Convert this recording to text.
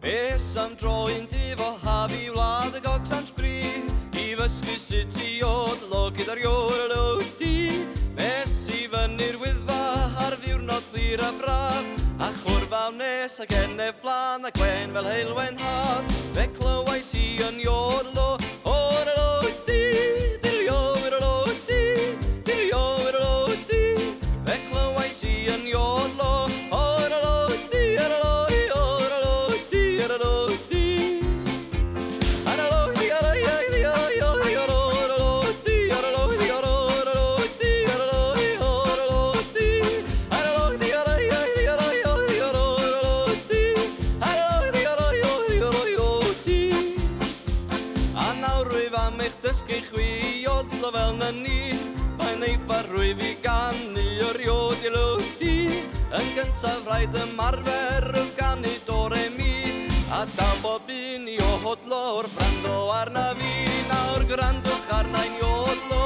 Fes am droi'n difo hafi wlad y gogs am sbri I fysgu sut I yodlo gyda'r yodello di Mes I fyny'r wyddfa ar ddiwrnod clir a braf A chwrfaw nes ag enne flan a gwen fel heilwen haf Fe clywais I yn yodlo Yodello di, dil yodello di, dil yodello di Fe clywais I yn yodlo Yodello di, yodello di, yodello di, yodello di Yodello di, yodello di, yodello di, yodello di, yodello di, yodello di, yodello di Yodello di, yodello di, yodello di, yodello di Yodello di, yodello di A nawr rwyf am eich dysgu chwi Iodlo fel na ni Mae'n eifar rwyf I ganu o'r yodello di Yn gyntaf rhaid ymarfer yw ganu do re mi A daw bob un I yodlo o'r ffrando arna fi Nawr gwrandwch arna'n yodlo